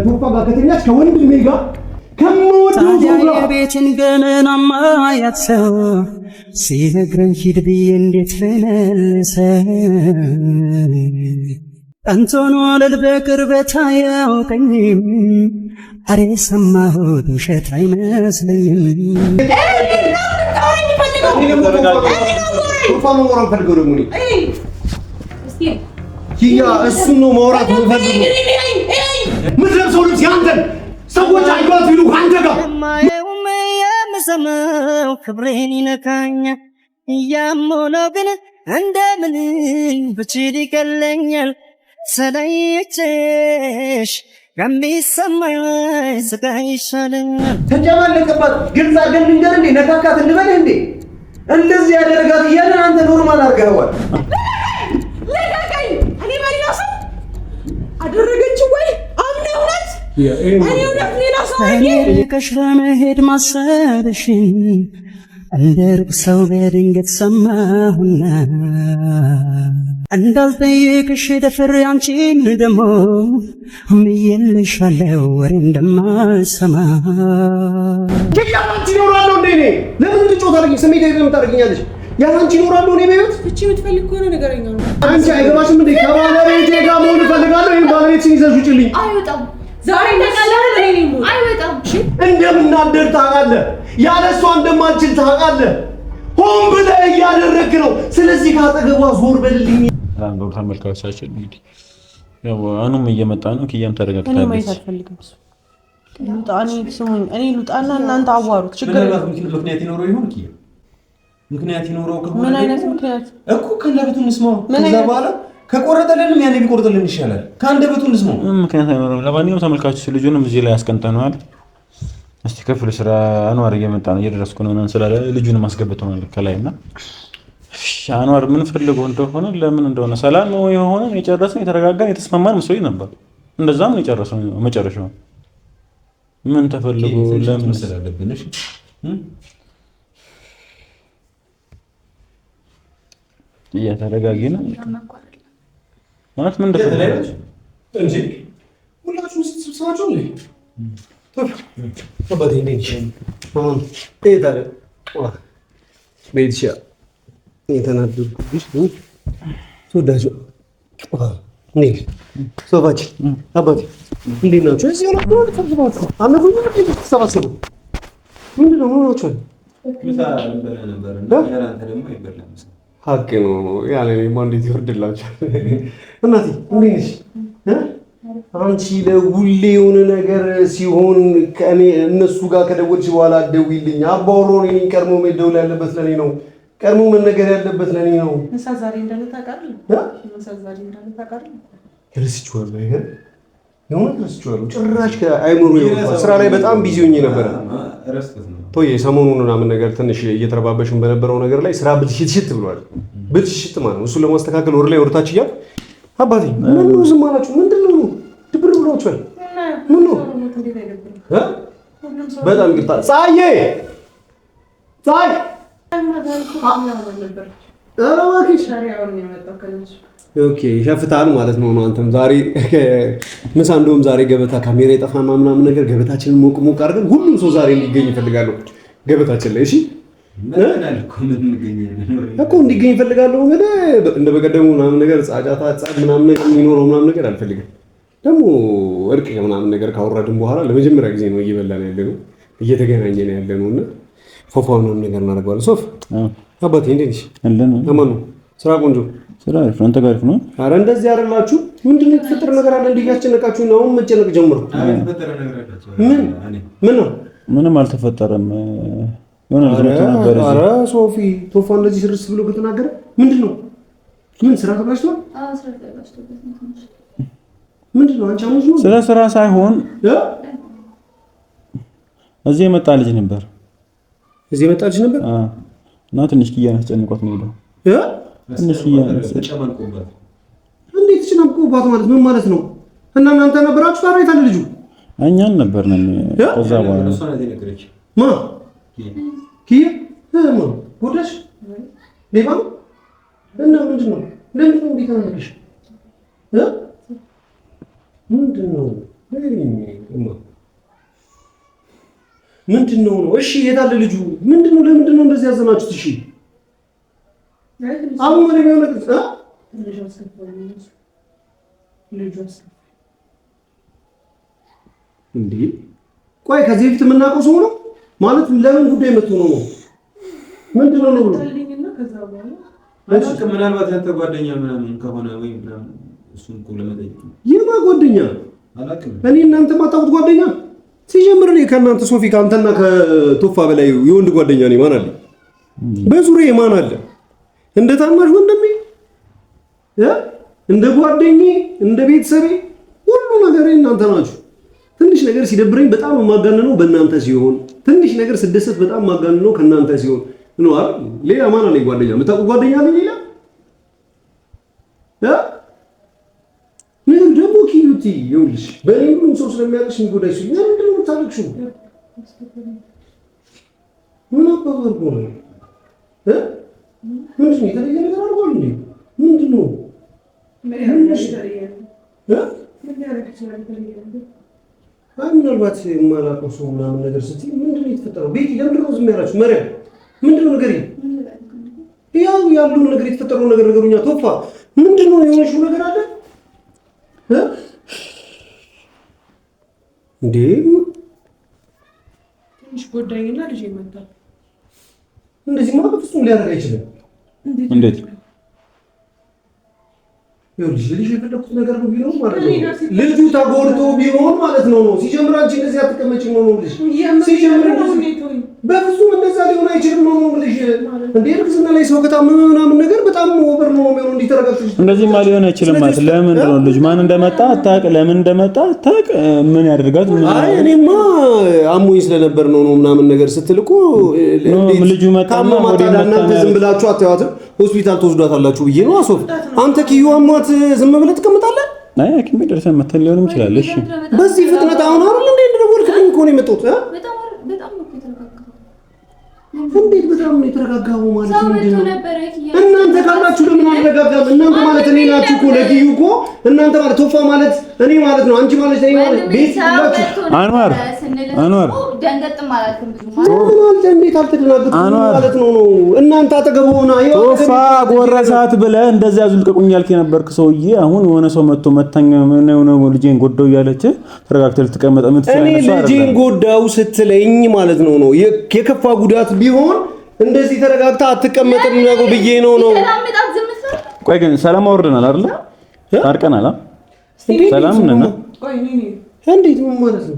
ከቶፋ ጋር ከተኛች ከወንድሜ ጋር ከሞተው ጋር የቤትን ገመናማ ያተው ሲነግረኝ ሂድ ብዬ እንዴት ልመልሰው አንተን ወለል በቅርበት አያውቀኝም አሬ ሰማሁት ውሸት አይመስለኝም ቶፋ ነው ወራን ፈልገው ደግሞ ኪያ እሱ ነው ማውራት የምፈልገው ምትለብሰው ልብስ ያንተን ሰዎች አይጓት ይሉ አንተ ጋር የምሰማው ክብሬን ይነካኛል እያመነው ግን እንደምን ብችል ይቀለኛል ሰላይቼሽ ከሚሰማኝ ስቃይ ይሻለኛል ተጨማለቀባት ግልጽ አድርገን ልንገር እንዴ ነካካት እንበልህ እንዴ እንደዚህ ያደረጋት እያለ አንተ ኖርማል አድርገኸዋል ለካካይ እኔ ማሪያስ አደረገችው ወይ አምነውናት እኔ ወደፍ ሌላ ሰው አይደል ከሽለመሄድ ማሰብሽ እንደርቅ ሰው በድንገት ሰማሁና እንዳልጠይቅሽ ደፍሬ አንቺን ደሞ ምዬልሻለሁ ወሬ እንደማልሰማ ያንቺ ኖራለሁ እንዴ እኔ ለምን ልጮት አድርጊ ስሜት አይደለም ታደርጊኛለሽ ያንቺ ኖራለሁ እኔ በህይወት እቺ የምትፈልግ ከሆነ ነገረኛ ነው አንቺ አይገባሽም እንዴ ከባለቤቴ ጋር መሆን እፈልጋለሁ ይሄን ባለቤትሽን ይዘሽ ውጪልኝ አይወጣም ዛሬ ተቀላለ እኔ ነው አይወጣም እሺ እንደምናደር ታውቃለህ ያለሷ እንደማንችል ታውቃለህ ሆን ብለህ እያደረግህ ነው ስለዚህ ካጠገቧ ዞር በልልኝ አንዱ ተመልካቾቻችን እንግዲህ ያው አኑም እየመጣ ነው ኪያም ተረጋግታለች እኔ ማየት አልፈልግም ሉጣኒ ስሙኝ እኔ ሉጣና እናንተ አዋሩት ችግር ምክንያት ይኖረው ይሁን ኪያ ምክንያት ይኖረው ከሆነ ምን አይነት ምክንያት እኮ ከአንደበቱ እንስማው ከዛ በኋላ ከቆረጠልንም ያኔ ቢቆርጥልን ይሻላል ከአንደበቱ እንስማው ምክንያት አይኖርም ለማንኛውም ተመልካቾች ልጁንም እዚህ ላይ ያስቀንተነዋል እስቲ ክፍል ስራ አንዋር እየመጣ ነው እየደረስኩ ነው እናን ስላለ ልጁንም አስገብተናል ከላይና አንዋር ምን ፈልገው እንደሆነ ለምን እንደሆነ ሰላም ነው የሆነ የጨረስነው የተረጋጋን የተስማማን መስሎኝ ነበር እንደዛም ነው የጨረስነው መጨረሻው ምን ተፈልጎ ለምን ስላለብንሽ ተረጋጊና ማለት ምን እንደፈለገ እንጂ ሁላችሁም ስትሰማችሁ ነው አባቴ እንዴት አሁን እሄዳለ ቤትሻ የተናደድኩብሽ ተወዳጅ ነይ ሶፋች አባቴ እንዴት ናችሁ እዚህ ነው ተሰባሰቡ አነዱ ተሰባሰቡ ምንድነው ሆኖች ምሳ እንበላ ነበርና ያላንተ ደግሞ አይበላም ሀቅ ነው ያለ ነው እንዴት ይወርድላችኋል እናቴ እንዴት ነሽ አንቺ ለሁሌ የሆነ ነገር ሲሆን ከኔ እነሱ ጋር ከደወልሽ በኋላ ደውይልኝ አባውሮ ነኝ ቀርሞ መደወል ያለበት ለኔ ነው ቀርሞ መነገር ያለበት ለኔ ነው ምሳ ዛሬ እንዳለ ታውቃለህ ምሳ ዛሬ እንዳለ ታውቃለህ ረስቼዋለሁ አይገር የሆነ ረስቼዋለሁ ጭራሽ ከአይምሮ ስራ ላይ በጣም ቢዚ ሆኜ ነበር ቶዬ ሰሞኑን ምናምን ነገር ትንሽ እየተረባበሽን በነበረው ነገር ላይ ስራ ብልሽት ብሏል ብልሽት ማለት ነው እሱን ለማስተካከል ወር ላይ ወርታች እያል አባቴ ምን ነው ዝም አላችሁ ምንድነው ድብር ብሏችኋል ምን ነው በጣም ይቅርታ ፀሐዬ ፀሐይ ኦኬ ሸፍታል ማለት ነው አንተም ዛሬ ምሳ እንደውም ዛሬ ገበታ ካሜራ የጠፋና ምናምን ነገር ገበታችንን ሞቅ ሞቅ አድርገን ሁሉም ሰው ዛሬ እንዲገኝ ይፈልጋለሁ ገበታችን ላይ እሺ እኮ እንዲገኝ ይፈልጋለሁ እንደ በቀደሙ ምናምን ነገር ጻጫታ ጻድ ምናምን ነገር የሚኖረው ምናምን ነገር አልፈልግም ደግሞ እርቅ ምናምን ነገር ካወራድን በኋላ ለመጀመሪያ ጊዜ ነው እየበላን ያለነው እየተገናኘን ያለነውና ፎፎውን ነገር እናደርጋለን ሶፍ አባቴ እንዴት ነሽ አለን አማኑ ስራ ቆንጆ ስራ ፍሮንት ጋር ነው አረ እንደዚህ አይደላችሁ ምንድነው የተፈጠረ ነገር አለ እንዲያስጨነቃችሁ ነው አሁን መጨነቅ ጀምሩ ምን ነው ምንም አልተፈጠረም የሆነ ነገር ተናገረ አረ ሶፊ ቶፋ እንደዚህ ስርስ ብሎ ከተናገረ ምንድነው ምን ስራ ተብላሽቷል ስራ ተብላሽቷል ምንድነው አንቺ አሙሽ ነው ስለ ስራ ሳይሆን እዚህ የመጣ ልጅ ነበር እዚህ የመጣ ልጅ ነበር እና ትንሽ ኪያን አስጨንቋት ነው ሄደው ትንሽ ኪያን ተጨማልቆባት እንዴት ተጨማልቆባት ማለት ምን ማለት ነው እና እናንተ ነበራችሁ ታዲያ የታለ ልጁ እኛን ነበርነን ከዛ በኋላ እሷ ናት የነገረች ማ ኪያ ማ ወደሽ ሌባ እና ምንድነው ለምን እንዴት አደረግሽ ምንድነው ምንድነው ነው? እሺ የታለ ልጁ? ምንድነው? ለምንድነው እንደዚህ ያዘናችሁት? እሺ አሁን ምን የሚሆነው እንዴ? ቆይ ከዚህ በፊት የምናውቀው ሰው ነው ማለት ለምን ጉዳይ መጥቶ ነው? ምንድነው ነው? ምናልባት ያንተ ጓደኛ ምናምን ከሆነ ወይ ምናምን እሱን እኮ ለመጠየቅ የማ ጓደኛ አላውቅም። እኔ እናንተ ማታውቁት ጓደኛ ሲጀምር እኔ ከእናንተ ሶፊ ከአንተና ከቶፋ በላይ የወንድ ጓደኛ ነኝ። ማን አለ በዙሪያዬ? ማን አለ እንደ ታናሽ ወንድሜ እንደ ጓደኛዬ እንደ ቤተሰቤ ሁሉ ነገር እናንተ ናችሁ። ትንሽ ነገር ሲደብረኝ በጣም የማጋነነው በእናንተ ሲሆን፣ ትንሽ ነገር ስደሰት በጣም የማጋነነው ከእናንተ ሲሆን ነው አይደል? ሌላ ማን አለኝ ጓደኛ? የምታውቁት ጓደኛ አለኝ ሌላ? ምን ደግሞ ኪዩቲ ይኸውልሽ፣ በእኔ ሁሉም ሰው ስለሚያውቅሽ የሚጎዳሽ ሲል ምንድን ነው የምታለቅሽው? ምን አባባል ነው? ምንድን ነው የተለየ ነገር አድርጓል እንዴ? ምንድን ነው ምናልባት የማላውቀው ሰው ምናምን ነገር ስትይ ምንድን ነው የተፈጠረው? ቤቲ ለምንድን ነው ዝም ያላችሁ? መሪያ ምንድን ነው ነገር? ያው ያለውን ነገር የተፈጠረው ነገር ነገሩኛ። ቶፋ ምንድን ነው የሆነሽው ነገር አለ እንዴ? ትንሽ ጎዳኝና ልጅ ይመጣል። እንደዚህ ማለት ፍጹም ሊያደርግ አይችልም። እንዴት? ይኸውልሽ ልጅ የፈለኩት ነገር ነው ቢሆን ማለት ነው። ልጁ ተጎድቶ ቢሆን ማለት ነው ነው ሲጀምር አንቺ እንደዚህ አትቀመጪም ነው ልጅ ሲጀምር በፍጹም እንደዛ ሊሆን አይችልም ነው ልጅ እንዴ። እርግዝና ላይ ሰው ከታመመ ምናምን ነገር በጣም ኦቨር ነው የሚሆነው። እንዲተረጋግጥ እንደዚህማ ሊሆን አይችልም ማለት ለምን ነው ልጅ ማን እንደመጣ አታውቅ፣ ለምን እንደመጣ አታውቅ፣ ምን ያደርጋት? አይ እኔማ አሞኝ ስለነበር ነው ምናምን ነገር ስትልቁ ልጁ መጣና ወደ እናንተ ዝም ብላችሁ አታዩትም? ሆስፒታል ተወስዷታላችሁ ብዬ ነው አሶፍ። አንተ ኪዩ አሟት ዝም ብለህ ትቀምጣለህ? አይ ሐኪም ቤት ደርሰን መተን ሊሆንም ይችላል። እሺ በዚህ ፍጥነት አሁን አይደል እንዴ እንደደወልክልኝ እኮ ነው የመጣሁት። እንዴት በጣም ነው የተረጋጋው ማለት ምንድን ነው? እናንተ ካላችሁ ለምን አልረጋጋም? እናንተ ማለት እኔ ናችሁ እኮ ለኪዩ እኮ እናንተ ማለት ቶፋ ማለት እኔ ማለት ነው። አንቺ ማለት እኔ ማለት ቤት ይላችሁ አንዋር ደንገጥ ማለት ነው። ማለት እንዴት አልተደናገጥኩም ማለት ነው ነው እናንተ አጠገብ ሆና ቶፋ ጎረሳት ብለህ እንደዚያ አዙልቀቁኝ ያልክ የነበርክ ሰውዬ አሁን የሆነ ሰው መጥቶ መታኝ ነው ልጄን ጎዳው እያለች ተረጋግተህ ልትቀመጥ የምትችል አይነት ሰው አይደለም። ልጄን ጎዳው ስትለኝ ማለት ነው ነው የከፋ ጉዳት ቢሆን እንደዚህ ተረጋግታ አትቀመጥም ነው ብዬ ነው ነው። ቆይ ግን ሰላም አወርደናል አይደል? ታርቀናል። ሰላም ነን። ቆይ ነኝ እንዴት ምን ማለት ነው?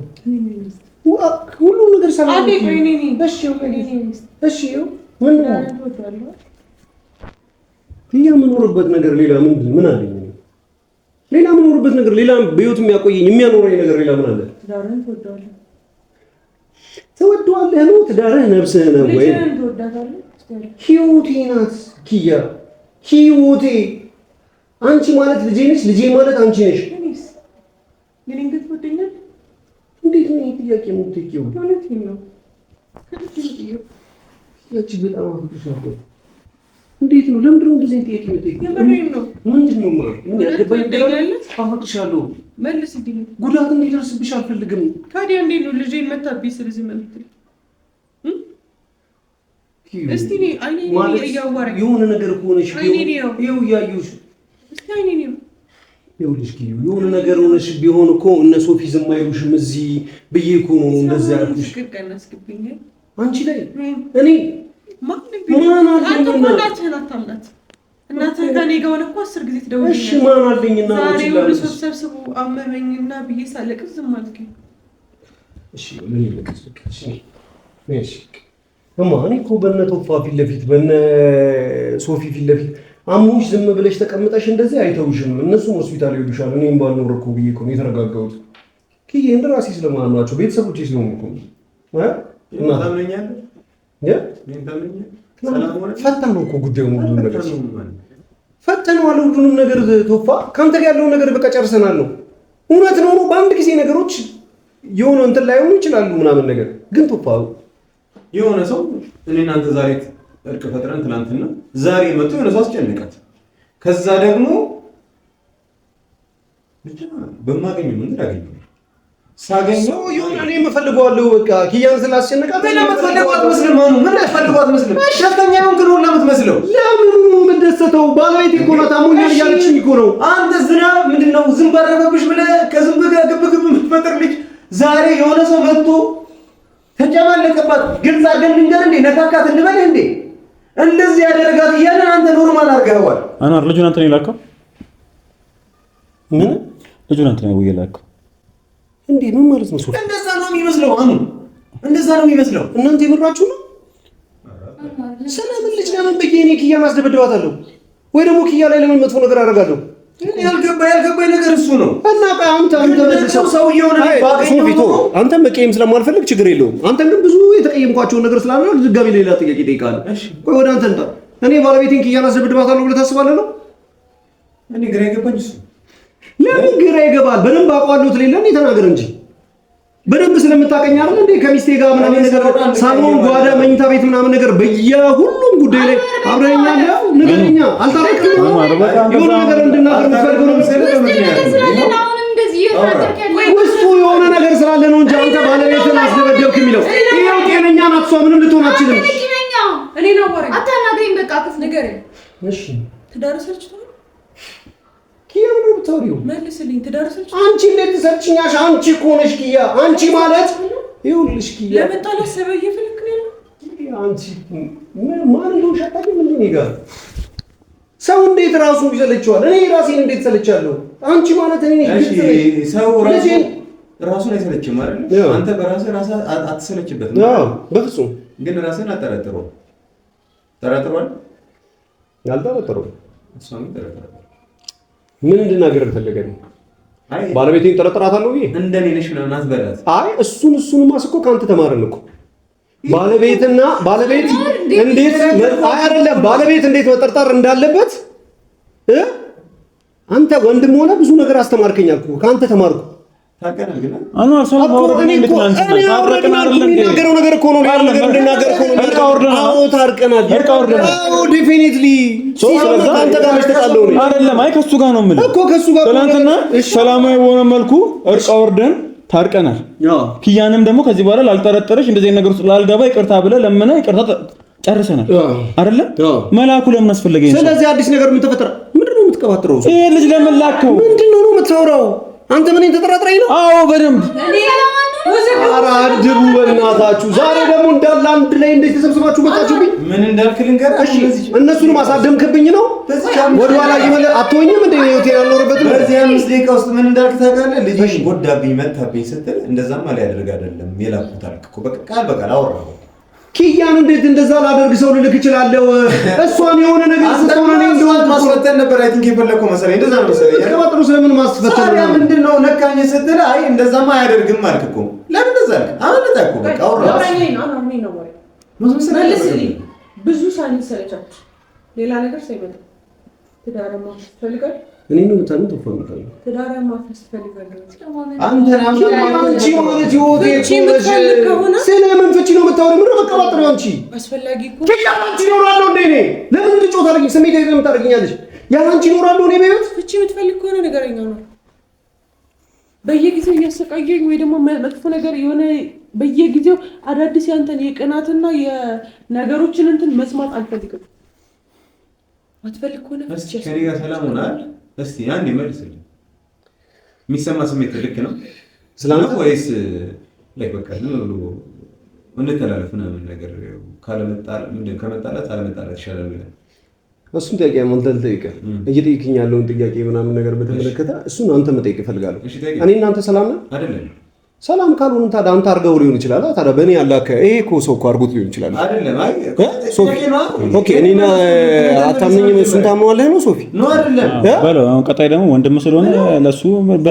ሁሉ ነገር ሰላም ነው። እሺ ምን የምኖርበት ነገር ሌላ ምን አለኝ? ሌላ የምኖርበት ነገር ሌላ በህይወት የሚያቆየኝ የሚያኖረኝ ነገር ሌላ ምን አለ? ትወደዋለህ ነው? ትዳርህ ነፍስህ ነው ወይ? ህይወቴ ናት ኪያ፣ ህይወቴ። አንቺ ማለት ልጄ ነሽ፣ ልጄ ማለት አንቺ ነሽ። እንዴት ነው ጥያቄ የምትጠይቂው? ያቺ በጣም አፍቅርሻለሁ። እንዴት ነው? ለምንድን ነው እንደዚህ ጥያቄ የምትጠይቂው? ምንድን ነው ማለት ምን ያገባኝ? አፍቅርሻለሁ መልስልኝ። ጉዳት እንዲደርስብሽ አልፈልግም። ታዲያ እንዴት ነው ልጄን መታብኝ ስለዚህ መልስ እስቲ እኔ አይኔ እያወራኝ የሆነ ነገር ሆነሽ ይኸው እያየሁሽ እስቲ አይኔ ነው ይኸውልሽ የሆነ ነገር ሆነሽ ቢሆን እኮ እነ ሶፊ ዝም አይሉሽም። እዚህ ብዬ እኮ ነው እንደዛ ያልኩሽ። አንቺ ላይ እኔ ማን አለኝና እናትህ ከኔ ጋር ሆነ እኮ 10 ጊዜ ትደውልልኝ። እሺ ማን አለኝና ዛሬ ሁሉ ሰብስቡ አመመኝና ብዬ ሳለቅስ ዝም አልከኝ። እሺ ምን ይልከሽ? እሺ እኔ እኮ በእነ ቶፋ ፊት ለፊት በእነ ሶፊ ፊት ለፊት አሞሽ ዝም ብለሽ ተቀምጠሽ እንደዚህ አይተውሽም። እነሱም ሆስፒታል ይሉሻል። እኔም ባልኖር እኮ ብዬ እኮ ነው የተረጋጋሁት። ኪዬ እንደ ራሴ ስለማናቸው ቤተሰቦቼ ስለሆኑ እኮ እና ታምነኛለህ? ፈተነው እኮ ጉዳዩን ሁሉንም ነገር ፈተነዋል። ሁሉንም ነገር ቶፋ ከአንተ ጋር ያለውን ነገር በቃ ጨርሰናል ነው። እውነት ነው። በአንድ ጊዜ ነገሮች የሆነ እንትን ላይሆኑ ይችላሉ ምናምን ነገር ግን ቶፋ የሆነ ሰው እኔ እናንተ ዛሬ እርቅ ፈጥረን ትናንትና ዛሬ መጥቶ የሆነ ሰው አስጨነቃት። ከዛ ደግሞ ብቻ በማገኘው መንገድ አገኘው ሳገኘው እኔ የምፈልገዋለሁ በቃ ኪያን ስላስጨነቃት ምን የምትፈልገው አትመስልም። ማኑ ምን የምትፈልገው አትመስልም። ደስተኛ ነው ግን ሁላ የምትመስለው ለምን ምን ደስተው ባለቤቴ እኮ ነው ታሞኛል እያለችኝ እኮ ነው። አንተ ዝናብ ምንድነው ዝንብ አረፈብሽ ብለህ ከዝንብ ጋር ግብግብ የምትፈጥር ልጅ ዛሬ የሆነ ሰው መጥቶ ተጨማለቀባት። ግልጽ አድርገን እንገር እንዴ ነካካት እንበልህ እንዴ እንደዚህ ያደረጋት እያለን አንተ ኖርማል አድርገኸዋል። አኗር ልጁን አንተ ነው የላከው? ምን ልጁን አንተ ነው የላከው እንዴ? ምን ማለት ነው? ሶፊ እንደዛ ነው የሚመስለው። አኑ እንደዛ ነው የሚመስለው። እናንተ የምራችሁ ነው? ሰላም ልጅ ለምን በየ እኔ ኪያን አስደበድባታለሁ ወይ ደግሞ ኪያ ላይ ለምን መጥፎ ነገር አደርጋለሁ? ያልገባኝ ነገር እሱ ነው። እና አንተ ሰውዬው ነው ባገኘው አንተ መቀየም ስለማልፈልግ ችግር የለውም። አንተ ግን ብዙ የተቀየምኳቸውን ነገር ስላለ ድጋሚ ሌላ ጥያቄ ጠይቃለሁ። ቆይ ወደ አንተ እንጣ እኔ ባለቤቴን ኪያን አስደበድባታለሁ ብለህ ታስባለህ ነው? እኔ ግራ የገባኝ እሱ ለምን ግራ ይገባል? በደንብ አውቀዋለሁ ትሌለ እንዴ ተናገር እንጂ በደንብ ስለምታቀኝ አይደል እንዴ ከሚስቴ ጋር ምናምን ነገር ሳሎን፣ ጓዳ፣ መኝታ ቤት ምናምን ነገር በየሁሉም ጉዳይ ላይ አብረኛለ ነገርኛ አልታረቅም ነው የሆነ ነገር እንድናገር የምትፈልገው ነው መሰለህ። ውስጡ የሆነ ነገር ስላለ ነው እንጂ አንተ ባለቤትን አስደበደብክ የሚለው ይሄው ጤነኛ ናት እሷ ምንም ልትሆን አትችልም። እኔ ነው ወሬ አታናግረኝ በቃ ክፍ ነገር እሺ ትዳርሰልች ነው ኪያ ነው ብታወሪው መልስልኝ። ትዳርሰልች አንቺ እንዴት ትሰጥኛሽ? አንቺ እኮ ነሽ ኪያ። አንቺ ማለት ይኸውልሽ ኪያ ለመጣላ ሰበይ ይፈልክ ነው አንቺ ማን ነው ሻታቂ ምን ይገር ሰው እንዴት ራሱ ይሰለቻል? እኔ ራሴን እንዴት ሰለቻለሁ? አንቺ ማለት እኔ እሺ ሰው ራሱን አይሰለችም አይደል? አንተ በራስህ አትሰለችበትም? አዎ በፍጹም። ግን ራስህን አጠራጥረው ጠራጥሯል? ያልጠራጥረው እሷም ጠራጥሯል። ምን እንድናገር ፈልገህ ነው? አይ ባለቤቴን ጠረጥራታለሁ ብዬ እንደኔ ነሽ ምናምን አትበላት። አይ እሱን ማስኮ ካንተ ተማርን እኮ ባለቤት እንዴት አይደለም ባለቤት እንዴት መጠርጠር እንዳለበት አንተ ወንድም ሆነ ብዙ ነገር አስተማርከኝ አልኩ። ካንተ ተማርኩ። ታቀናል ግን አኗር ሰው ባወረደኝ እንድትናንተ ታረቀናል እንዴ? ነገረው ነገር እኮ ነው ነገር እንድናገር እኮ ነው። አዎ ታርቀናል። አዎ ዴፊኒትሊ አንተ ጋር መስተቃለው ነው አይደለም? አይ ከሱ ጋር ነው የምልህ እኮ ከሱ ጋር ትናንትና ሰላማዊ በሆነ መልኩ እርቅ አውርደን ታርቀናል። ኪያንም ደግሞ ከዚህ በኋላ ላልጠረጠረሽ እንደዚህ ነገር ውስጥ ላልገባ ይቅርታ ብለህ ለምነህ ይቅርታ ጨርሰናል አይደለ? መላኩ ለምን አስፈለገኝ? ስለዚህ አዲስ ነገር ምን ተፈጠረ? ምንድነው የምትቀባጥረው? ይሄ ልጅ ለምን ላከው? ምንድነው ነው የምታወራው? አንተ ምን ተጠራጥረኝ ነው? አዎ በደንብ ኧረ አድቡ በእናታችሁ። ዛሬ ደግሞ እንዳለ አንድ ላይ እንዴት ተሰብስባችሁ መጣችሁብኝ? ምን እንዳልክ ልንገርህ። እሺ እነሱንም አሳደምክብኝ ነው? ወደኋላ ይመለ አትወኝም እንደ ሆቴል አልኖርበትም። በዚህ 5 ደቂቃ ውስጥ ምን እንዳልክ ታውቃለህ? ልጅሽ ጎዳብኝ መታብኝ ስትል እንደዛማ ሊያደርግ አይደለም የላኩት አልክ እኮ በቃ ቃል በቃል አወራሁ። ኪያን እንዴት እንደዛ ላደርግ ሰው ልልክ እችላለሁ? እሷን የሆነ ነገር ስትሆነ እኔ እንደው ማስፈተን ነበር አይ ቲንክ የፈለከው መሰለኝ። እንደዛ ነው መሰለኝ። ተቀባጥሩ ስለምን ማስፈተን ነው? ምንድነው ነካኝ ስትል አይ እንደዛማ አያደርግም አልክ እኮ። ለምን እንደዛ አልክ? አመለጠ እኮ በቃ አወራሁ። ብዙ ሳኒ ሰለቻችሁ ሌላ ነገር ሳይመጣ ትዳርማ ትፈልጋለህ? እኔ ነው የምታነው ተፈምታለሁ ትዳርማ ትፈልጋለህ? አንተ አንቺ ማለት ይወቴ ስለምን ፍቺ ነው የምታወሪው? ምን መቀባጠሪው? አንቺ አስፈላጊ እኮ ያንቺ ይኖራለሁ እንዴ? እኔ ለምን እንድጮህ ታደርጊኝ? ስሜት አይደለም ታደርጊኛለሽ? ያንቺ ይኖራለሁ እኔ በህይወት ፍቺ የምትፈልግ ከሆነ ነገረኛ ነው። በየጊዜው እያሰቃየኝ ወይ ደግሞ መጥፎ ነገር የሆነ በየጊዜው አዳዲስ ያንተን የቅናትና የነገሮችን እንትን መስማት አልፈልግም። አትፈልግ ከሆነ እስኪ ከኔ ጋር ሰላም ሆናል። እስቲ አንዴ መልስልኝ። የሚሰማ ስሜት ልክ ነው ስላንተ ወይስ ላይ በቃ ዝም ብሎ እንተላለፍ ምናምን ነገር ካለመጣላት ምንድን ከመጣላት አለመጣላት ይሻላል ብለህ እሱን ጥያቄ አንተን ጠይቀህ እየጠየቅኝ ያለውን ጥያቄ ምናምን ነገር በተመለከተ እሱን አንተ መጠየቅ እፈልጋለሁ። እኔ እናንተ ሰላም ነን አይደለም? ሰላም ካልሆነ ታዲያ አንተ አድርገው ሊሆን ይችላል። ታዲያ በእኔ ያላከ ይሄ እኮ ሰው እኮ አድርጎት ሊሆን ይችላል አይደለም? አይ ሶፊ ኦኬ፣ እኔና አታምነኝም? እሱን ታምነዋለህ ነው ሶፊ? ነው አይደለም? በለው አሁን ቀጣይ ደግሞ ወንድም ስለሆነ ለሱ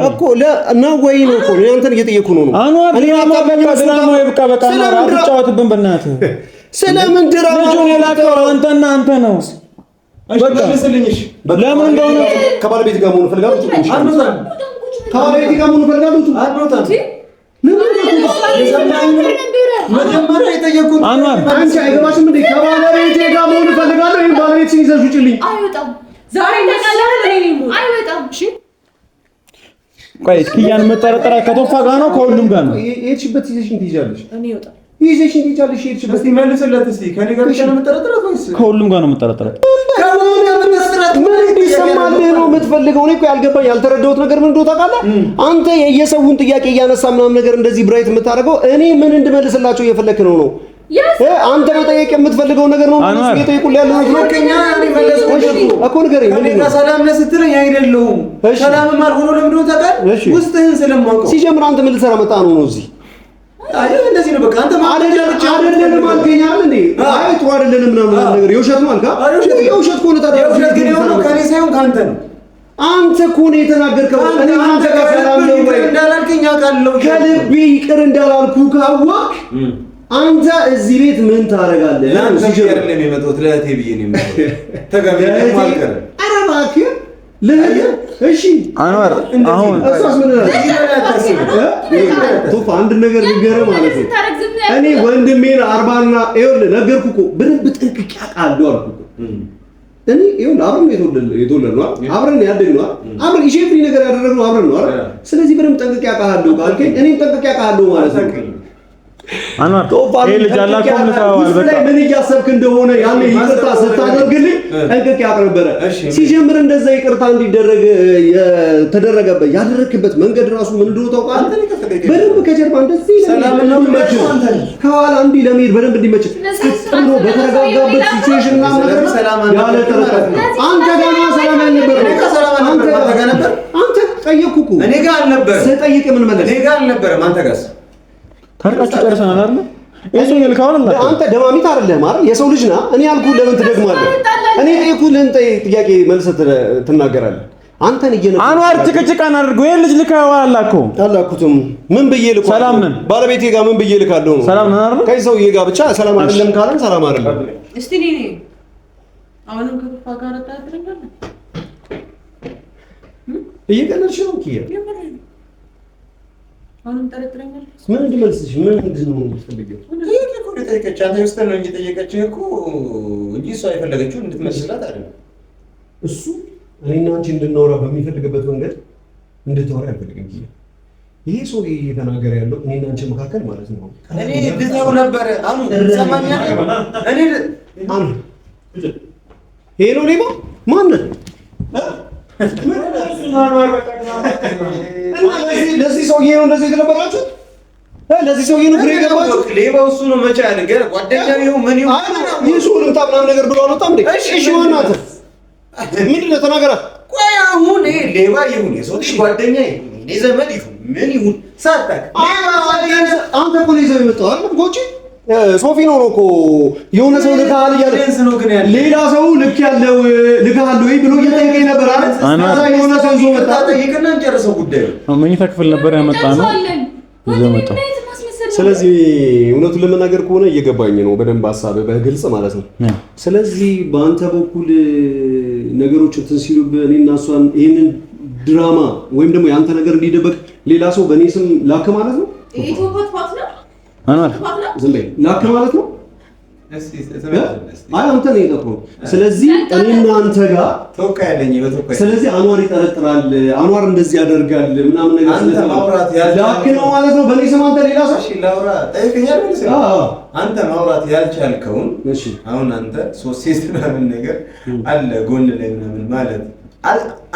እኮ ለና ወይ ነው እኮ እኔ አንተን እየጠየኩ ነው። አኗር እኔ አታምነኝም? ድራማ ይብቃ በቃ። አኗር አትጫወትብን በእናትህ። ስለምን ድራማ? ልጁን የላከው አንተና አንተ ነው። በቃ ስለኝሽ ለምን እንደሆነ ከባለቤት ጋር መሆን ፈልጋለሁ። አንዶታን ከባለቤት ጋር መሆን ፈልጋለሁ። አንዶታን መጀመሪያ የጠየኩት አንዋር አንቺ አይገባሽም እንዴ? ከባለቤቴ ጋር መሆን ፈልጋለሁ። ይሄን ባለቤትሽን ይዘሽ ውጪልኝ። አይወጣም። ዛሬ ተቀላለ እኔ ነኝ። አይወጣም። እሺ ቆይ ኪያን መጠረጠራ ከቶፋ ጋር ነው ከሁሉም ጋር ነው የሄድሽበት ይዘሽኝ ትይዣለሽ እኔ ይወጣል ይዘሽኝ ትይዣለሽ የሄድሽበት እስቲ መልስለት እስቲ ከኔ ጋር ብቻ ነው የምጠረጥራት ወይስ ከሁሉም ጋር ነው የምጠረጥራት ምን እንዲሰማልህ ነው የምትፈልገው? እኔ እኮ ያልገባኝ ያልተረዳሁት ነገር ምን እንደሆነ ታውቃለህ? አንተ የየሰውን ጥያቄ እያነሳ ምናምን ነገር እንደዚህ ብራይት የምታደርገው እኔ ምን እንድመልስላቸው እየፈለክ ነው? አንተ መጠየቅ የምትፈልገው ነገር ነው ማለት ነው። እየጠየቁልህ ያለው ነው ወከኛ እኔ መለስኩሽ እኮ ንገረኝ። ምን ነው ሰላም ነህ ስትለኝ አይደለሁም ሰላምም አልሆነ ለምን ነው ታውቃለህ? ውስጥህን ስለማውቀው ሲጀምር አንተ ምን ልትሰራ መጣ ነው እዚህ? አይደል እንደዚህ ነው በቃ አንተ አይደለም አልከኛል እንዴ? አይ ጥሩ አይደለም ምናምን ነገር የውሸት ነው አልካ? የውሸት ከሆነ ታዲያ የውሸት ግን ነው ከኔ ሳይሆን ካንተ ነው። አንተ እኮ ነው የተናገርከው። እኔ አንተ ጋር ሰላም ነው ወይ እንዳላልከኝ አውቃለሁ። ከልቤ ይቅር እንዳላልኩ ካወቅ አንተ እዚህ ቤት ምን ታደርጋለህ? ለአንተ አይደለም የመጣሁት ለእህቴ ብዬ ነው የመጣሁት። ተጋብተን ማልቀር ኧረ እባክህ እሺ አንዋር አሁን እሷስ ምን ቶፋ አንድ ነገር ልንገርህ ማለት ነው። እኔ ወንድሜን አርባና ይኸውልህ ነገርኩህ እኮ በደንብ ጥንቅቄ አውቃለሁ አልኩህ እኮ እኔ ይኸውልህ አብረን የተወለድነው አብረን ያደግነው አብረን ኢሼፍሪ ነገር ያደረግነው አብረን ነው አይደል? ስለዚህ በደንብ ጠንቅቄ አውቃለሁ ካልከኝ እኔም ጠንቅቄ አውቃለሁ ማለት ነው። አንዋር ይሄ ልጅ አላውቀውም ልታዋል በቃ ምን እያሰብክ እንደሆነ ያኔ ይቅርታ ስታደርግልኝ ጠንቅቄ አቅርበረ ሲጀምር እንደዛ ይቅርታ እንዲደረግ የተደረገበት ያደረክበት መንገድ ራሱ ምን እንደሆነ ታውቃለህ? በደንብ ከጀርባ እንደዚህ ሰላም ነው ማለት ከኋላ እንዲህ ለመሄድ በደንብ እንዲመች ጥሩ በተረጋጋበት ሲቹዌሽን እና ነገር ያለ ተረጋጋ አንተ ጋር ነው ሰላም ያልነበረ አንተ ጋር ነበር አንተ ጠየቅኩ እኔ ጋር አልነበረ ስጠይቅ ምን መለስ እኔ ጋር አልነበረ አንተ ጋርስ ታርቃችሁ ጨርሰናል አይደል? እሱ ይልካውን አላ አንተ ደማሚት አይደለም አይደል? የሰው ልጅ ና እኔ ያልኩህ ለምን ትደግማለህ? እኔ ጠየቅኩህን ጥያቄ መልሰህ ትናገራለህ። አንተን አንዋር ጭቅጭቃን አድርገው ይሄን ልጅ ልካው አላኩትም። ምን ብዬ ልኳ ሰላም ነን ባለቤቴ ጋር ምን ብዬ ልካለሁ ነው? ሰላም ነን አይደል? ከዚህ ሰውዬ ጋር ብቻ ሰላም አይደለም ካለን ሰላም አይደለም። እስቲ ነኝ አሁንም ከፋ ጋር ታድርጋለህ። እየቀለድሽ ነው ኪያ አሁንም ጠረጥረኛል። ምን እንድመልስሽ ምን ነው የምትፈልጊው? እኮ ጠየቀች አንተ ውስጥ ነው እንጂ ጠየቀችህ እኮ እንጂ እሷ የፈለገችው እንድትመልስላት አይደለም። እሱ እኔና አንቺ እንድናወራ በሚፈልግበት መንገድ እንድታወራ አይፈልግም። ይሄ ሰው እየተናገረ ያለው እኔና አንቺ መካከል ማለት ነው። እኔ እንድታው ነበር አሁን ሰማኛለህ። እኔ አሁን ሄሎ ሌባ ማን ነህ? ለዚህ ሰውዬ ነው እንደዚህ የተነበራችሁት? ለዚህ ሰውዬ ነው ግሬ ገባችሁ? ሌባው እሱ ነው መቼ ያለ ገር ጓደኛው ይሁን ምን ይሁን ይሱን ምናምን ነገር ብሎ አልወጣም እንዴ? እሺ ማናት? ምንድን ነው ተናገራት። ቆይ አሁን ይሄ ሌባ ይሁን የሰው ልጅ ጓደኛ ይሁን እኔ ዘመድ ይሁን ምን ይሁን ሳታውቅ አንተ እኮ ነው ይዘው የመጣው አይደል? ጎጂ ሶፊ ነው እኮ የሆነ ሰው ልካል እያለ ሌላ ሰው ልክ ያለው ልካል ወይ ብሎ እየጠየቀኝ ነበር አይደል? ከዛ የሆነ ሰው ይዞ መጣ። ጠይቅና እንጨርሰው ጉዳዩ። መኝታ ክፍል ነበር ያመጣ ነው ይዞ መጣ። ስለዚህ እውነቱን ለመናገር ከሆነ እየገባኝ ነው በደንብ ሀሳብ በግልጽ ማለት ነው። ስለዚህ በአንተ በኩል ነገሮች እንትን ሲሉብህ እኔና እሷን ይሄንን ድራማ ወይም ደግሞ የአንተ ነገር እንዲደበቅ ሌላ ሰው በእኔ ስም ላክ ማለት ነው። አንዋር ዝም በይ ላክ ማለት ነው። አይ አንተ ነው የጠቆመው። ስለዚህ እኔና አንተ ጋር ተወካይ አለኝ በተወካይ ስለዚህ አንዋር ይጠረጥራል፣ አንዋር እንደዚህ ያደርጋል ምናምን ነገር አንተ ማውራት ላክ ነው ማለት ነው። በእኔ ስም አንተ ሌላ ሰው እሺ ላውራ ጠይቀኛል ማለት ነው። አንተ ማውራት ያልቻልከውን እሺ አሁን አንተ ሶስት ምናምን ነገር አለ ጎን ላይ ምናምን ማለት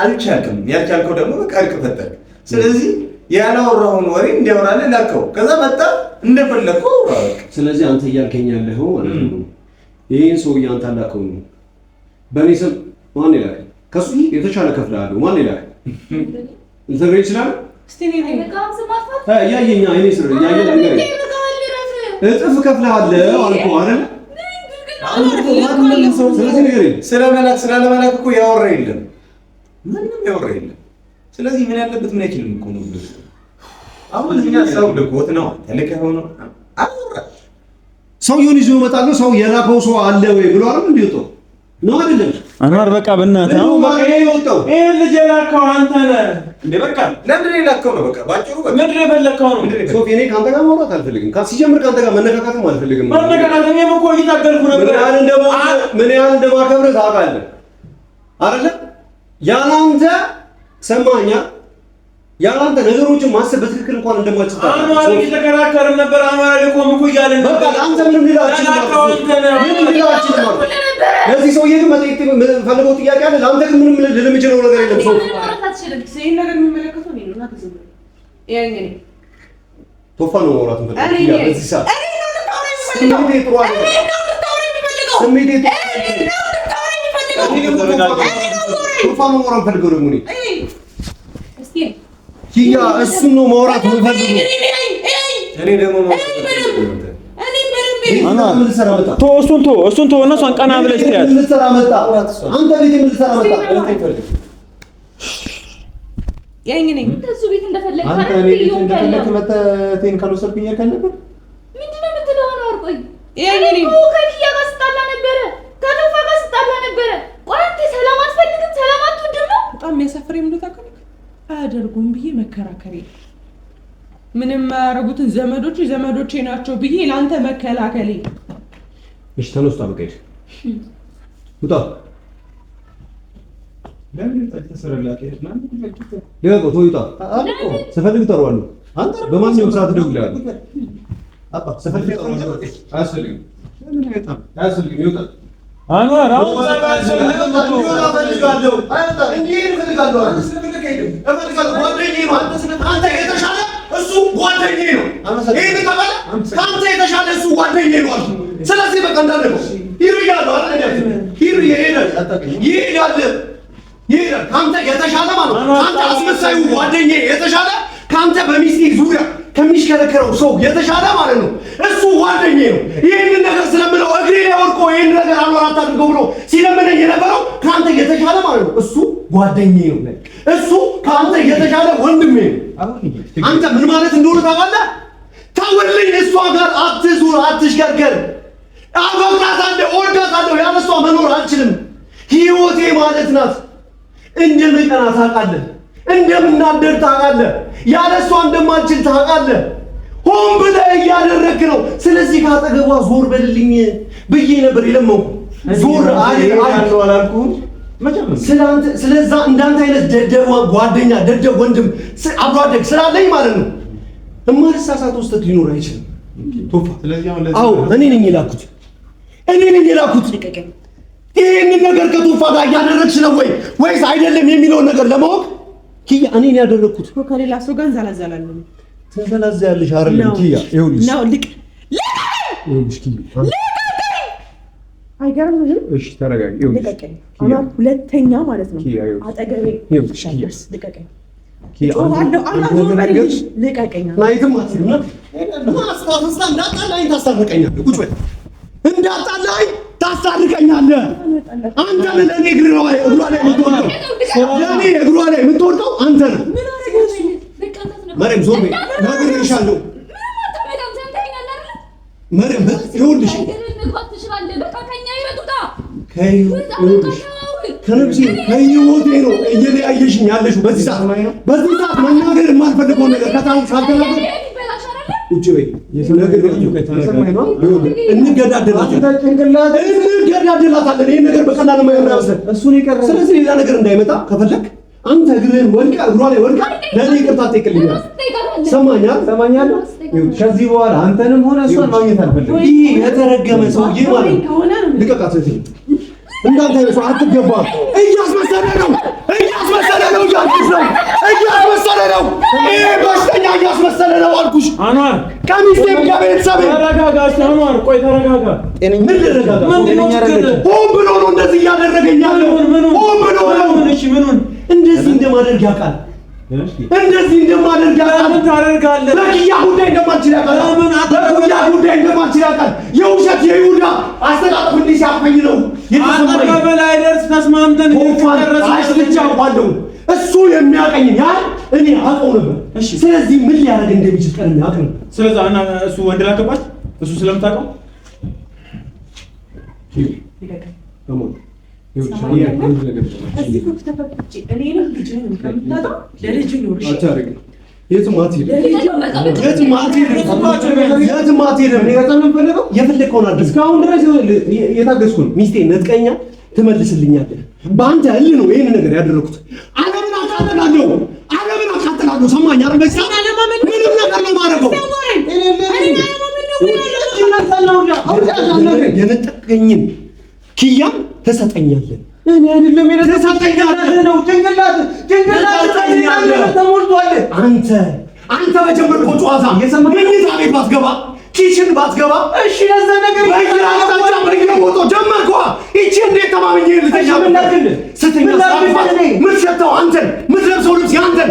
አልቻልክም። ያልቻልከው ደግሞ በቃ አልከፈተክ። ስለዚህ ያላወራውን ወሬ እንዲያወራልህ ላከው። ከዛ መጣ እንደፈለከው አውራ። ስለዚህ አንተ እያልከኝ ያለኸው ማለት ነው ይሄን ሰው አንተ አላከው ነው። በእኔ ስም ማን ይላል? ከሱ የተሻለ ከፍላለሁ። ማን ይላል? ልትነግረኝ ይችላል? እስቲ ነኝ ያየኛ አይኔ ስር ያየ ነገር እጥፍ ከፍላለሁ አልኩህ አይደል? ስለዚህ ነገር ስለመላክ ስላለመላክ እኮ ያወራ የለም ምንም ያወራ የለም። ስለዚህ ምን ያለበት ምን አይችልም እኮ ነው ብለህ አሁን እኛ ሰው ልኮት ነው ተልከህ ሆኖ አውራ ሰውየውን ይዞ ይመጣሉ። ሰው የላከው ሰው አለ ወይ ብሎ አይደል እንዲወጣው ነው አይደለም? አንዋር በቃ በእናትህ አሁን በቃ ይወጣው ይሄ ልጅ የላከው አንተ ነህ እንዴ? በቃ ለምን የላከው ነው? በቃ ባጭሩ በቃ ምንድን ነው የፈለከው ነው? ሶፊ እኔ ካንተ ጋር ማውራት አልፈልግም። ሲጀምር ካንተ ጋር መነካካትም አልፈልግም። መነካካት እኔም እኮ እየታገልኩ ነበር። ምን ያህል እንደማከብርህ ታውቃለህ አይደል? ያላንተ ሰማኛ ያላንተ ነገሮችን ማሰብ በትክክል እንኳን እንደማልችል አንዋር እየተከራከርን ነበር። አንዋር ልቆም እኮ እያለን በቃ አንተ ምንም ሊላችሁ ለዚህ ሰውዬ ግን መጠየቅ ፈልገው ጥያቄ አለ። ለአንተ ግን ምንም ልል የምችለው ነገር የለም። ሰው ይሄን ነገር የሚመለከተው እኔ ነው እና ተዘም ያንገኔ ቶፋ ነው ማውራት እንፈልጋለን። በዚህ ሰዓት ስሜቴ ጥሩ አይደለም። ስሜቴ ቶፋ ነው ማውራት ፈልገው ደግሞ እኔ እስቲ ኪያ እሱን ነው ማውራት የምፈልገው። እኔ ደግሞ እሱን ተው እና እሷን ቀና ብለሽ ትያዝ። ምን ልትሰራ መጣ? አንተ ቤት ምን ልትሰራ መጣ? ያኝ ነኝ እሱ ቤት እንደፈለግህ አንተ ቤት እንደፈለግህ መተቴን ካልወሰድኩኝ ያልከኝ ነበር። ምንድነው የምትለው? ነው አርቆይ ያኝ ነኝ ከኪያ ጋር ስጣላ ነበረ፣ ከቶፋ ጋር ስጣላ ነበረ። ቆይ አንተ ሰላም አትፈልግም? ሰላም አትወድም ነው? በጣም የሚያሳፍር የምለው ታውቃለህ። አያደርጉም ብዬ መከራከሬ ምንም ያደረጉትን ዘመዶቼ ናቸው ብዬ ለአንተ መከላከሌ። እሺ ተነስቶ በቀይድ ውጣ። ለምን ተሰረላቀ ለምን ይወጣ ተውጣ አልቆ ስፈልግ ተሯል። አንተ በማንኛውም ሰዓት ደውላለህ። አጣ ስፈልግ ተሯል። አያስፈልግም። ለምን አይጣም? አያስፈልግም። ይወጣ አንዋር አሁን ፈልጋለሁ። አይወጣ እንዴ ፈልጋለሁ። አንተ የተሻለ እሱ ጓደኛዬ ነው። ይሄን ተባለ ካንተ የተሻለ እሱ ጓደኛዬ ነው አልኩ። ስለዚህ በቃ እንዳለፈው ይርያለሁ አይደል? ይሄዳል ካንተ የተሻለ ማለት ካንተ አስመሳዩ ጓደኛዬ የተሻለ ካንተ በሚስቴ ዙሪያ ከሚሽከረከረው ሰው የተሻለ ማለት ነው። እሱ ጓደኛዬ ነው። ይሄንን ነገር ስለምለው እግሬ ላይ ወድቆ ይሄን ነገር አልወራት አድርገው ብሎ ሲለምነኝ የነበረው ካንተ የተሻለ ማለት ነው። እሱ ጓደኛዬ ነው። እሱ ካንተ የተሻለ ወንድሜ ነው። አንተ ምን ማለት እንደሆነ ታውቃለህ? ተውልኝ። እሷ ጋር አትዙር፣ አትሽከርከር። አፈቅራታለሁ፣ እወዳታለሁ። ያለ እሷ መኖር አልችልም። ህይወቴ ማለት ናት። እንደምቀና ታውቃለህ፣ እንደምናደር ታውቃለህ። ያለ እሷ እንደማልችል ታውቃለህ። ሆን ብለህ እያደረግህ ነው። ስለዚህ ካጠገቧ ዞር በልልኝ ብዬ ነበር የለመንኩ። ዞር አላልኩህም? ስለዛ እንዳንተ አይነት ደደብ ጓደኛ፣ ደደብ ወንድም፣ አብሮ አደግ ስላለኝ ማለት ነው እማልሳሳት ውስጥ ሊኖር አይችልም። ቶፋ አዎ እኔ ነኝ የላኩት። ይሄንን ነገር ከቶፋ ጋር እያደረግሽ ነው ወይስ አይደለም የሚለውን ነገር ለማወቅ ኪያ እኔ ነኝ ያደረግኩት። ከሌላ ሰው ጋር እንዘላዘላለን። ትንዘላዘያለሽ አይደለም ኪያ? ይኸውልሽ ኪያ አይገርምህም? እሺ ተረጋጊ። ይኸውልሽ ኪያ ሁለተኛ ማለት ነው አጠገቤ ይኸውልሽ ኪያ ልቀቀኝ። ኪያ ልቀቀኝ። ናይትም አትይም ነው ማስታወስና እንዳጣላኝ ታስታርቀኛለህ። ቁጭ በል እንዳጣላኝ ታስታርቀኛለህ። አንተ ለኔ እግሯ ላይ የምትወርቀው ለኔ እግሯ ላይ የምትወርቀው አንተ ነህ። መሬም ዞር በይ ነግሬሻለሁ። መሬም ይኸውልሽ ከነብሴ ከህይወቴ ነው እየለያየሽኝ ያለሽው። በዚህ ሰዓት መናገር የማልፈልገው ነገር ከታውን ሳልተናገር ቁጭ በይ። እንገዳደላታለን። ይህን ነገር በቀላል ማይሆን እሱን ይቀር። ስለዚህ ሌላ ነገር እንዳይመጣ ከፈለግ አንተ እግርህን ወድቀህ እግሯ ላይ ወድቀህ ለእኔ ይቅርታ ትጠይቅልኛለህ። ሰማኛል። ከዚህ በኋላ አንተንም ሆነ እሷን ማግኘት አልፈልግም። ይህ የተረገመ ሰውዬ ማለት ልቀቃት። እንዳንተ አይነት ሰው አትገባም። እያስመሰለ ነው ይሄ በሽተኛ እያስመሰለ ነው አልኩሽ። አንዋር ከሚስቴም ከቤተሰቤም ተረጋጋ። አንዋር ቆይ ተረጋጋ። ምን ልረጋጋ? ሆን ብሎ ነው እንደዚህ እያደረገኝ ያለው። ሆን ብሎ ነው። ምኑን እንደዚህ እንደማደርግ ያውቃል። ምን ታደርጋለህ? በኪያ ጉዳይ እንደማልችል ያውቃል። የውሸት የይሁዳ አስተላለፍ እንዲህ ሲያፈኝ ነው የተሰማኝ። በላይ ደርስ ተስማምተን ብቻ አውቃለሁ። እሱ የሚያውቀኝ ያህል እኔ አውቀው ነበር። ስለዚህ ምን ሊያደርግ እንደሚችል ቀን ያውቅ ነበር። ስለዚህ እሱ ወንድ ላከባት እሱ ስለምታውቀው የፈለከውን አድርግ። እስካሁን ድረስ የታገስኩ ነው። ሚስቴ ነጥቀኛ ትመልስልኛለህ። በአንተ ህል ነው ይህን ነገር ያደረኩት። ዓለምን አቃጥላለሁ ማረገው ሰማኝ አይደል? በዛ ምንም ነገር ነው ማረገው። የነጠቀኝን ኪያ ተሰጠኛለን። እኔ አይደለም ተሰጠኛለን ነው ጭንቅላት ተሞልቷል። አንተ በጀመርከው ጨዋታ መኝታ ቤት ባትገባ ኪችን ባትገባ እሺ፣ ለዛ ነገር በየአቅጣጫ በየቦታው ጀመርከዋ። ይቺ እንዴት ተማምኜ ልተኛ ስተኛ ምትሸተው አንተን፣ ምትለብሰው ልብስ ያንተን፣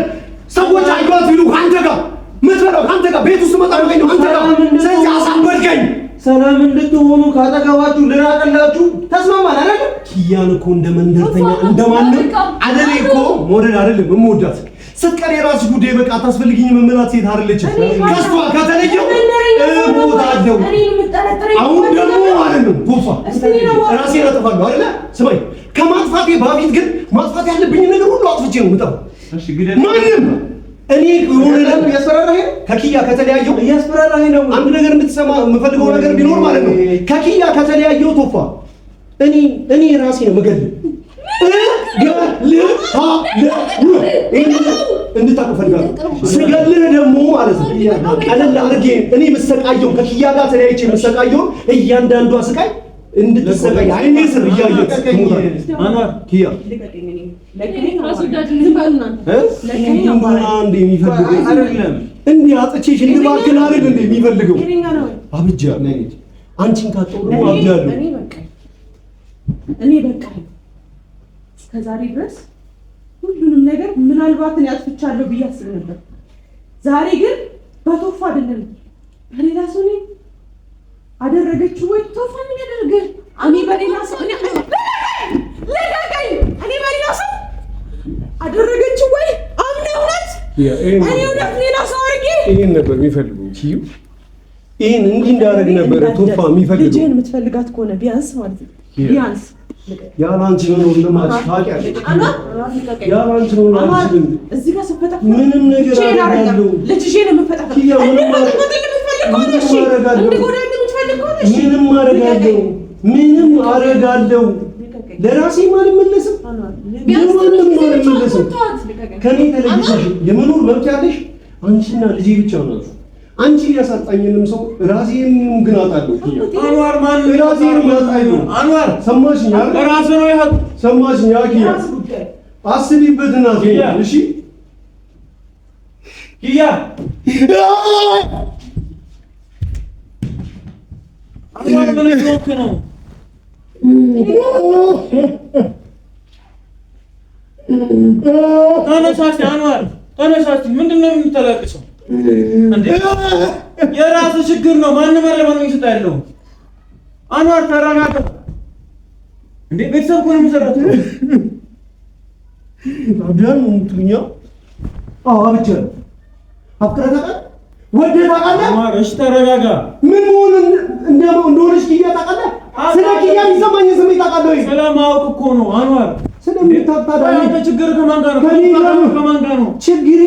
ሰዎች አይጓት ቢሉ ከአንተ ጋር ምትበላው ከአንተ ጋር ቤት ውስጥ መጣ ነው አንተ ጋር። ስለዚህ አሳበድከኝ። ሰላም እንድትሆኑ ካጠገባችሁ ልራቅላችሁ ተስማማን አይደል? ኪያን እኮ እንደ መንደርተኛ እንደማንም አደሬ እኮ ሞዴል አይደለም የምወዳት ስትቀር የራስሽ ጉዳይ በቃ አታስፈልጊኝ መመላት ሴት አይደለችም። ከሷ ከተለየው እሞታለሁ። አሁን ደግሞ ማለት ነው ቶፋ ራሴን አጠፋለሁ አይደለ? ስማኝ፣ ከማጥፋቴ በፊት ግን ማጥፋት ያለብኝ ነገር ሁሉ አጥፍቼ ነው የምጠፋው። እሺ ግዴታ ማንም እኔ የሆነ ነገር እያስፈራራኸኝ ከኪያ ከተለያየው እያስፈራራኸኝ ነው። አንድ ነገር እንድትሰማ የምፈልገው ነገር ቢኖር ማለት ነው ከኪያ ከተለያየው ቶፋ እኔ ራሴ ነው የምገልህ እንድታውቅ እፈልጋለሁ። ስገልህ ደግሞ ማለት ነው ቀለል አድርጌ እኔ የምሰቃየው ከኪያ ጋር ተለያይቼ የምሰቃየው እያንዳንዷ ስቃይ እንድትሰቃይ አይኔ ስር እያየሁ አንዋር ኪያ እንዲህ አጥቼሽ እንድባክን አይደል እንደ የሚፈልገው አብጃ አንቺን ካጣሁ ደግሞ አብጃለሁ። እኔ በቃ እስከዛሬ ድረስ ሁሉንም ነገር ምናልባት እኔ አጥፍቻለሁ ብዬ አስብ ነበር። ዛሬ ግን በቶፋ አይደለም በሌላ ሰው ነው አደረገችው። ወይ ቶፋ ምን ያደርግ? እኔ በሌላ ሰው ለጋጋይ እኔ በሌላ ሰው አደረገችው ወይ አምነውት እኔ ወደ ሌላ ሰው አርጌ ይሄን ነበር የሚፈልገው ኪዩ ይሄን እንዲህ እንዳደረግ ነበር ቶፋ የሚፈልገው። ልጅህን የምትፈልጋት ከሆነ ቢያንስ ማለት ነው ቢያንስ ያላንቺ ነው ለማለት ታውቂያለሽ። ያላንቺ ነው ማለት እዚህ ጋር ሰፈጣ ምንም ነገር አደረጋለሁ። ልጅሽን የምፈጣ ምንም አደረጋለሁ። ለራሴ አልመለስም፣ ለማንም አልመለስም። ከኔ ተለይተሽ የመኖር መብት ያለሽ አንቺና ልጄ ብቻ ናችሁ። አንቺ ያሳጣኝንም ሰው ራሴንም ግን አጣለሁ። አንዋር ማን ራሴንም አጣለሁ። አንዋር ሰማሽኝ አይደል? ራስ ነው ይሄ ሰማሽኝ? ኪያ አስቢበትና እሺ ኪያ አንዋር ምን ልትወክ ነው? ተነሳሽ አንዋር ተነሳሽ። ምንድነው የምትተላቅሰው? እንዴ የራስ ችግር ነው። ማንም ማንም ይሰጣለው። አንዋር ተረጋጋ። እንዴ ቤተሰብ እኮ ነው የሚሰራው። አብዳን ሙቱኛ አብቻ አፍቅረታ ወደ ታቃለ ማርሽ ተረጋጋ። ምን ሆነ እንደሆነሽ ኪያ ታቃለ? ስለ ኪያ የሚሰማኝ ስሜት ታቃለ ወይ? ስለማወቅ እኮ ነው አንዋር። ስለምታጣዳኝ አንተ ችግር ከማን ጋር ነው? ከማን ጋር ነው? ችግሬ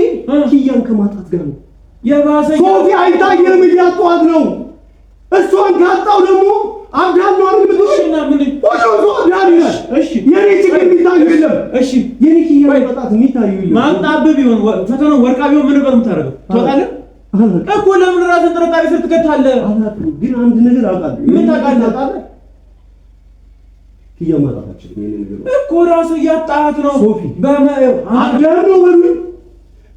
ኪያን ከማጣት ጋር ነው። የባሰ ሶፊ አይታየንም እያጧት ነው። እሷን ካጣው ደግሞ አብዳን ነው አይደል? እሺና ምን እሺ የኔ ችግር የሚታየው የለም። እሺ የኔ ኪያ ማጣት የሚታየው የለም። ማጣብ ቢሆን ፈተናው ወርቃ ቢሆን ምን ነበር የምታደርገው? ትወጣለህ እኮ። ለምን ራስን ጥርጣሬ ስር ትከታለህ? ግን አንድ ነገር አውቃለሁ። ምን ታውቃለህ? ኪያ ማጣታችን የኔ ነገር እኮ ራሱ እያጣሃት ነው። ሶፊ አብዳን ነው በሉኝ፣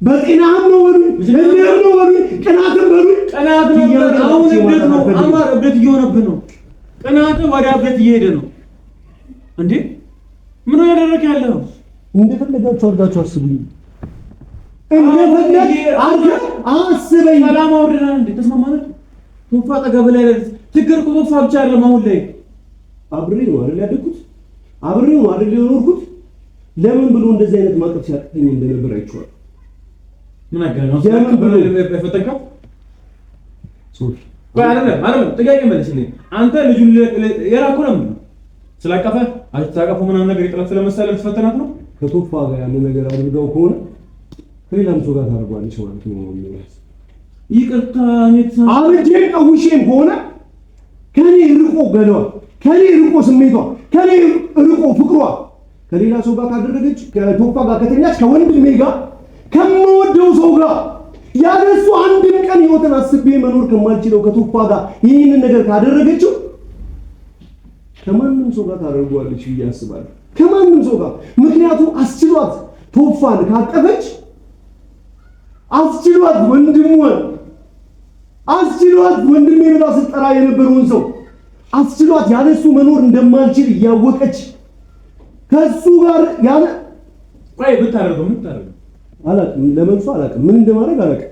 በጤናህም ነው በሉኝ፣ እልህም ነው በሉኝ፣ ቅናትም በሉኝ። ቅናት ነው አሁን እብደት ነው። አንዋር እብደት እየሆነብህ ነው። ቅናት ወደ እብደት እየሄደ ነው። እንዴ ምን ያደረክ ያለው? እንደፈለጋችሁ አድርጋችሁ አስቡኝ። እንደፈለግ አድርገህ አስበኝ። ሰላም አውርደናል። እንዴ ተስማማን። ቶፋ ጠገብ ላይ ችግር እኮ ቶፋ ብቻ አይደለም። አሁን ላይ አብሬ ነው አይደል ያደኩት? አብሬ ነው አይደል የኖርኩት? ለምን ብሎ እንደዚህ አይነት ማቀፍ ሲያቅተኝ እንደነበር አይቼዋለሁ። ምን አጋነው? ለምን ብሎ የፈተንከው? ሶፊ አይደለም ጥያቄ መልስልኝ። አንተ ልጁን የራኩ ነው ስላቀፈ አልተሳቀፉ ምናምን ነገር ይጥላት ስለመሰለ ተፈተናት ነው። ከቶፋ ጋር ያለ ነገር አድርገው ከሆነ ከሌላም ሰው ጋር ታደርጓለች ማለት ነው። ይቅርታ አብጄ ቀውሼም ከሆነ ከኔ ርቆ ገለዋ፣ ከኔ ርቆ ስሜቷ፣ ከኔ ርቆ ፍቅሯ ከሌላ ሰው ጋር ካደረገች ከቶፋ ጋር ከተኛች ከወንድሜ ጋር ከምወደው ሰው ጋር ያለሱ አንድም ቀን ህይወትን አስቤ መኖር ከማልችለው ከቶፋ ጋር ይህንን ነገር ካደረገችው ከማንም ሰው ጋር ታደርጓለች ብዬ አስባለሁ። ከማንም ሰው ጋር ምክንያቱም አስችሏት ቶፋን ካቀፈች አስችሏት ወንድሜ ብላ ስትጠራ የነበረውን ሰው አስችሏት ያለሱ መኖር እንደማልችል እያወቀች ከሱ ጋር ያለ ቆይ ብታረገው አላውቅም፣ ለመልሶ አላውቅም፣ ምን እንደማድረግ አላውቅም።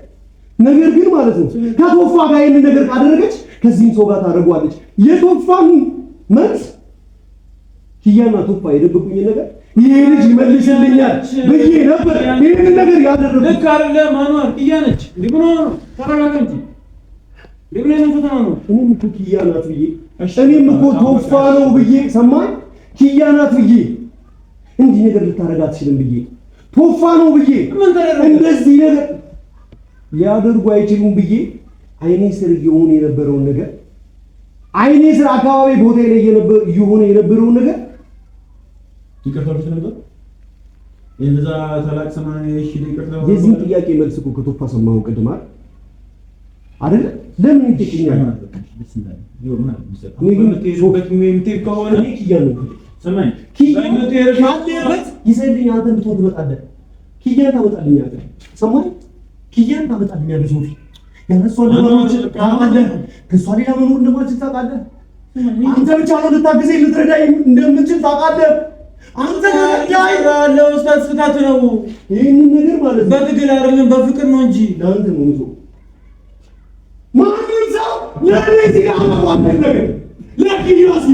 ነገር ግን ማለት ነው ከቶፋ ጋር ይሄንን ነገር ካደረገች ከዚህም ሰው ጋር ታደርጓለች። የቶፋን መልስ ኪያና ቶፋ የደበቁኝ ነገር ይሄ ልጅ ይመልስልኛል ብዬ ነበር ይሄንን ነገር ያደረኩት። ልክ አይደለም አንዋር፣ ኪያ ነች ሊብኖ ተረጋጋ እንጂ ሊብኖ ነው ፈተና ነው። እኔም እኮ ኪያ ናት ብዬ እኔም እኮ ቶፋ ነው ብዬ ሰማኝ። ኪያ ናት ብዬ እንዲህ ነገር ልታረጋ አትችልም ብዬ ቶፋ ነው ብዬ እንደዚህ ነገር ሊያደርጉ አይችሉም ብዬ አይኔ ስር እየሆነ የነበረውን ነገር አይኔ ስር አካባቢ ቦታ ላይ እየሆነ የነበረውን ነገር ይቀርታሉት ነበር። የነዛ ታላቅ ሰማይ እሺ ይቀርታሉ። የዚህ ጥያቄ መልስ እኮ ከቶፋ ሰማሁ ቅድም አይደል? ለምን ይጥቂኛል? ይሰልኝ አንተ እንድትወድ ትመጣለህ። ኪያን ታመጣልኛለህ። ሰማኝ ኪያን ታመጣልኛለህ። ሶፊ ያነሷ ለማለት ታማለህ። ከሷ ሌላ መኖር እንደማልችል ታውቃለህ። አንተ ብቻ ነው ልታግዘኝ ልትረዳኝ እንደምትችል ታውቃለህ። አንተ ያለው ስታት ነው። ይሄንን ነገር ማለት ነው በትግል አይደለም በፍቅር ነው እንጂ ለአንተ ነው ሙዞ ማንም ሰው ለኔ ሲጋማ ነገር ለኪያሲ